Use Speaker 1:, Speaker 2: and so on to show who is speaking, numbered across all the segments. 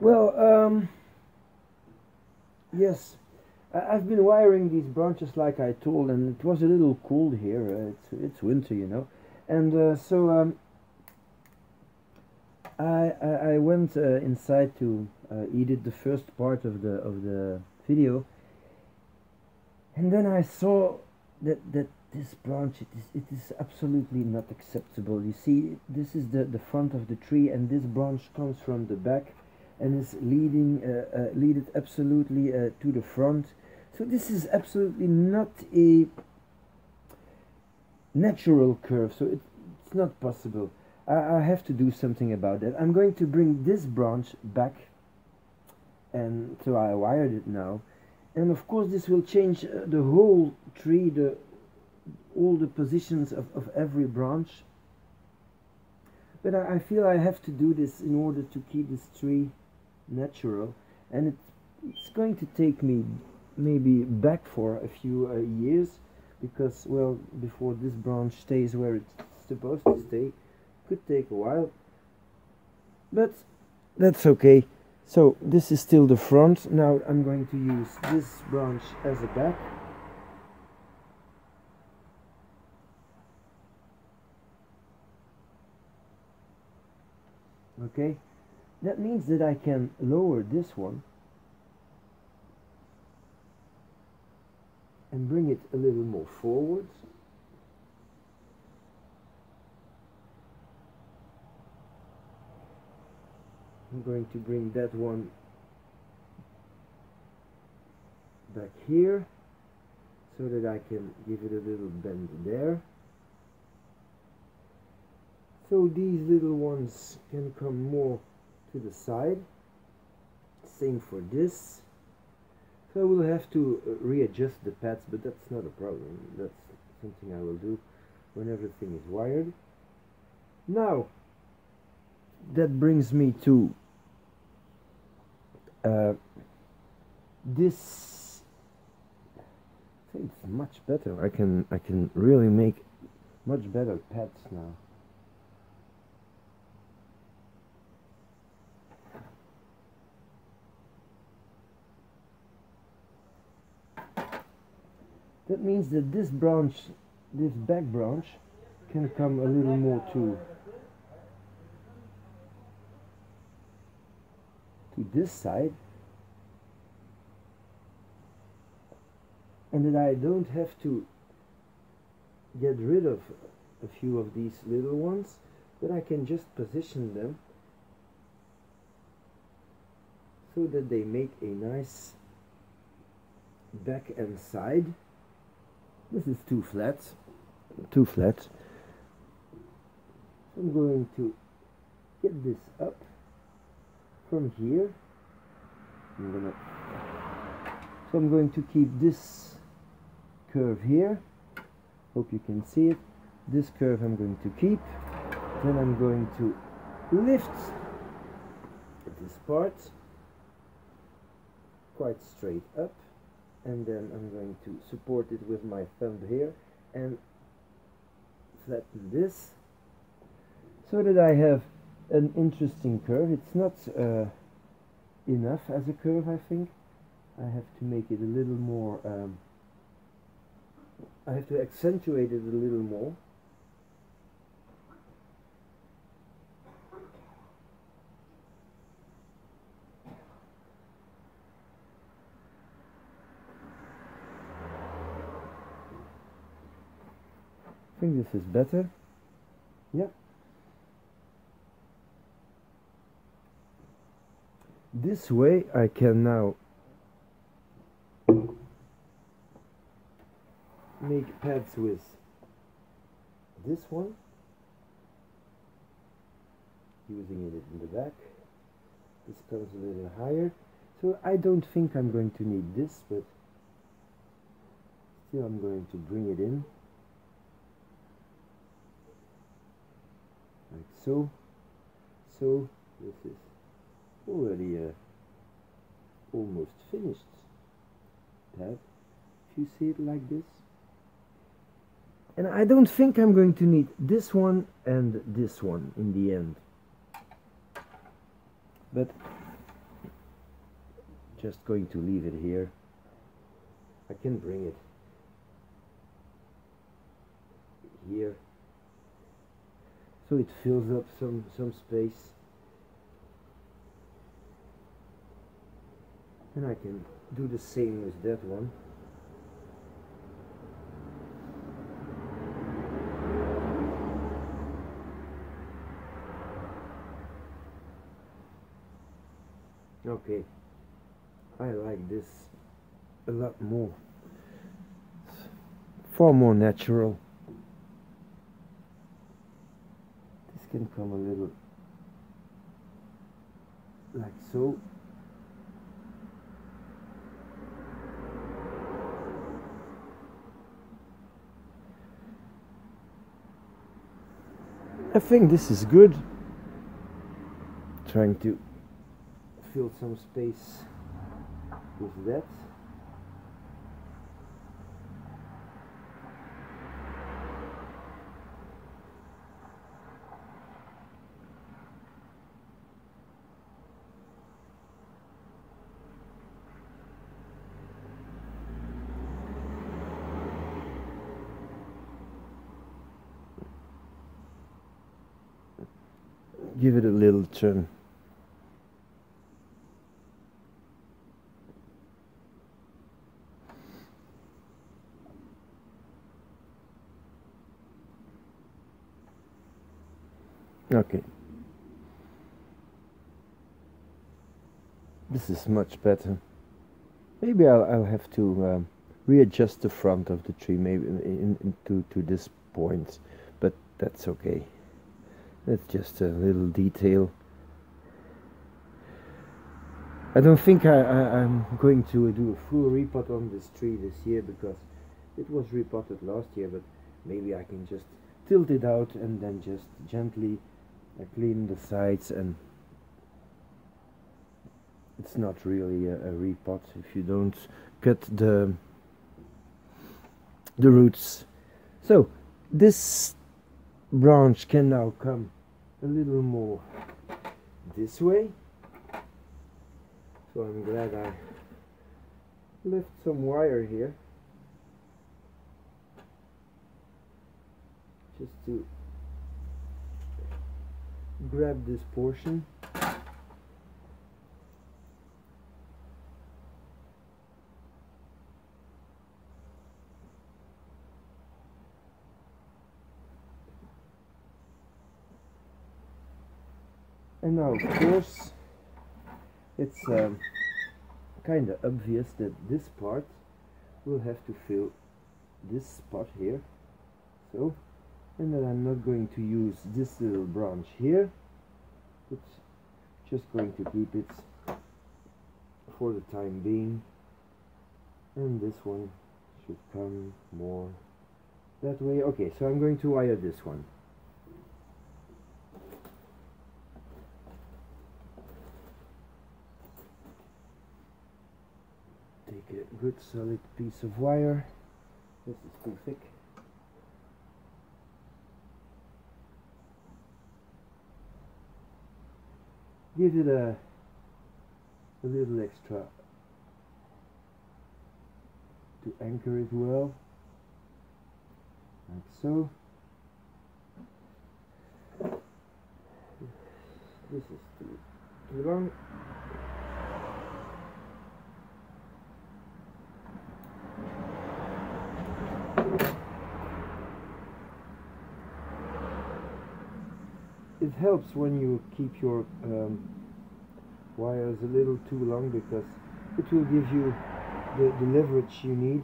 Speaker 1: Well, yes, I've been wiring these branches like I told, and it was a little cold here. It's winter, you know, and so I went inside to edit the first part of the video, and then I saw that this branch, it is absolutely not acceptable. You see, this is the front of the tree, and this branch comes from the back and is leaded absolutely to the front. So this is absolutely not a natural curve, so it's not possible. I have to do something about that. I'm going to bring this branch back, and so I wired it now, and of course this will change the whole tree, all the positions of every branch. But I feel I have to do this in order to keep this tree natural, and it's going to take me maybe back for a few years, because, well, before this branch stays where it's supposed to stay, could take a while, but that's okay. So this is still the front. Now I'm going to use this branch as a back. Okay, that means that I can lower this one and bring it a little more forwards. I'm going to bring that one back here so that I can give it a little bend there. So these little ones can come more to the side. Same for this. So I will have to readjust the pads, but that's not a problem. That's something I will do when everything is wired. Now, that brings me to this. I think it's much better. I can really make much better pads now. That means that this branch, this back branch, can come a little more to this side, and that I don't have to get rid of a few of these little ones, but I can just position them so that they make a nice back and side. This is too flat. So I'm going to get this up from here. So I'm going to keep this curve here. Hope you can see it. This curve I'm going to keep. Then I'm going to lift this part quite straight up, and then I'm going to support it with my thumb here and flatten this so that I have an interesting curve. It's not enough as a curve, I think. I have to make it a little more, I have to accentuate it a little more. I think this is better. Yeah. This way I can now make pads with this one, using it in the back. This comes a little higher, so I don't think I'm going to need this, but still I'm going to bring it in like so. So this is already almost finished pad, if you see it like this. And I don't think I'm going to need this one and this one in the end, but just going to leave it here. I can bring it here so it fills up some space, and I can do the same with that one. Okay, I like this a lot more. It's far more natural. This can come a little like so. I think this is good. Trying to fill some space with that. Give it a little turn. Okay. This is much better. Maybe I'll have to readjust the front of the tree, maybe to this point, but that's okay. That's just a little detail. I don't think I'm going to do a full repot on this tree this year, because it was repotted last year, but maybe I can just tilt it out and then just gently clean the sides, and it's not really a repot if you don't cut the roots. So this branch can now come a little more this way, so I'm glad I left some wire here just to grab this portion. And now, of course, it's kind of obvious that this part will have to fill this spot here. So, and then I'm not going to use this little branch here, but just going to keep it for the time being. And this one should come more that way. Okay, so I'm going to wire this one. Take a good solid piece of wire. This is too thick. Give it a little extra to anchor it well, like so. This is too long. It helps when you keep your wires a little too long, because it will give you the leverage you need.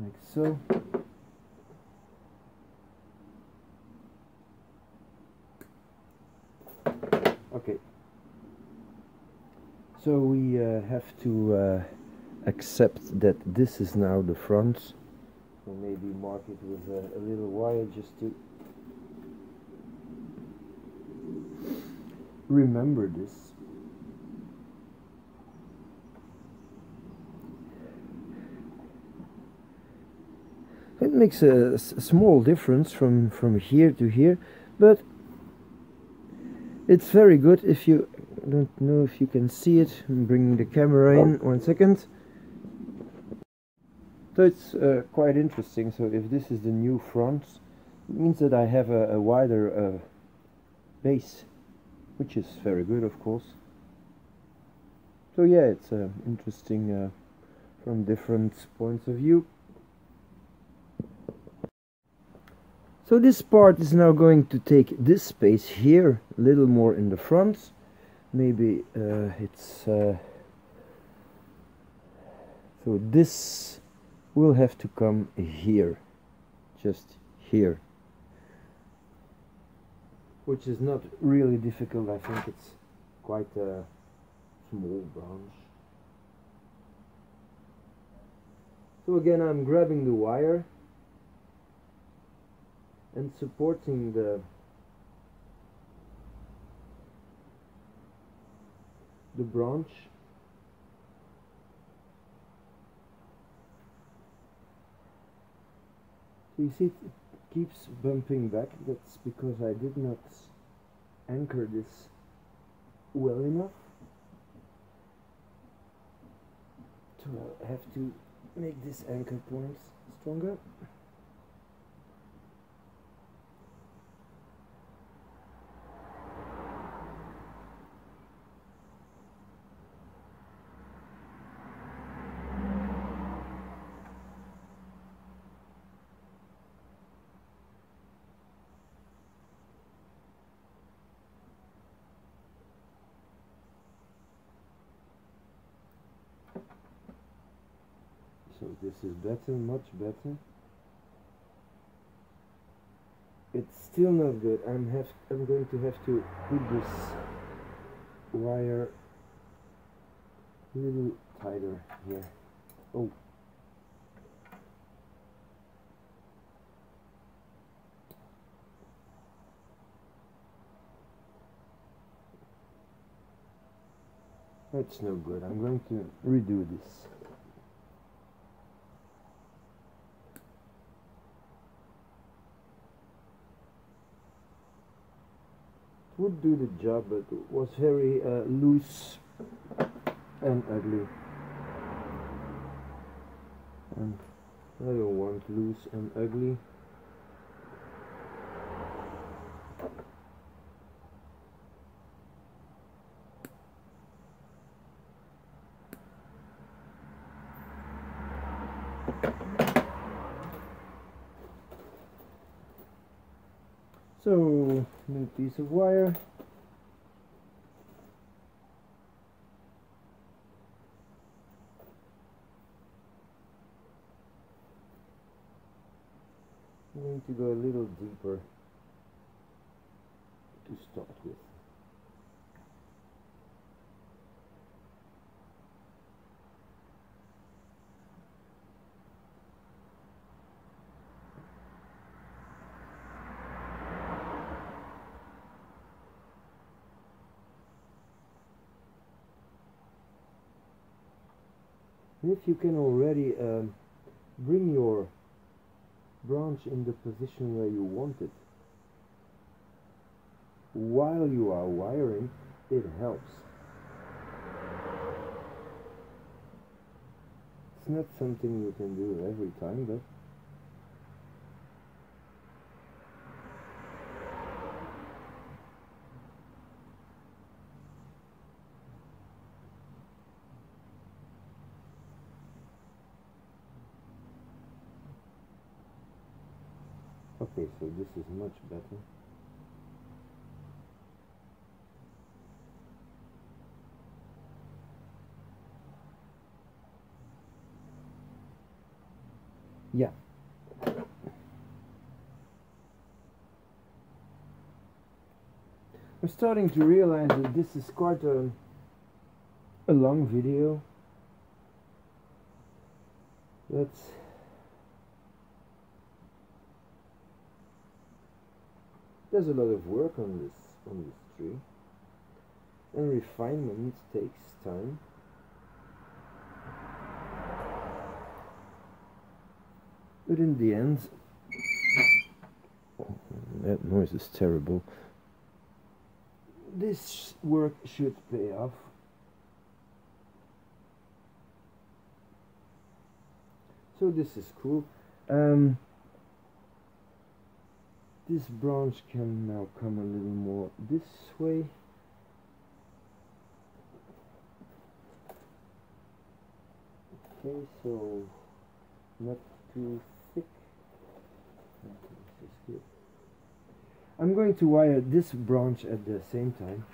Speaker 1: Like so. Okay. So we have to accept that this is now the front So maybe mark it with a little wire just to remember this. It makes a small difference from here to here, but it's very good. If you don't know if you can see it, I'm bringing the camera in 1 second. So it's quite interesting. So if this is the new front, it means that I have a wider base, which is very good, of course. So yeah, it's interesting from different points of view. So this part is now going to take this space here, a little more in the front. Maybe it's so this will have to come here, just here, which is not really difficult. I think it's quite a small branch. So again, I'm grabbing the wire and supporting the branch. So you see it keeps bumping back. That's because I did not anchor this well enough. So I'll have to make this anchor point stronger. So this is better, much better. It's still not good. I'm going to have to put this wire a little tighter here. Oh. That's no good. I'm going to redo this. Would do the job, but it was very loose and ugly, and I don't want loose and ugly. So, new piece of wire. I'm going to go a little deeper to start with. And if you can already bring your branch in the position where you want it while you are wiring, it helps. It's not something you can do every time, but okay, so this is much better. Yeah. I'm starting to realize that this is quite a long video. Let's There's a lot of work on this tree, and refinement takes time. But in the end, oh, that noise is terrible. This work should pay off. So this is cool. This branch can now come a little more this way. Okay, so not too thick. This is good. I'm going to wire this branch at the same time.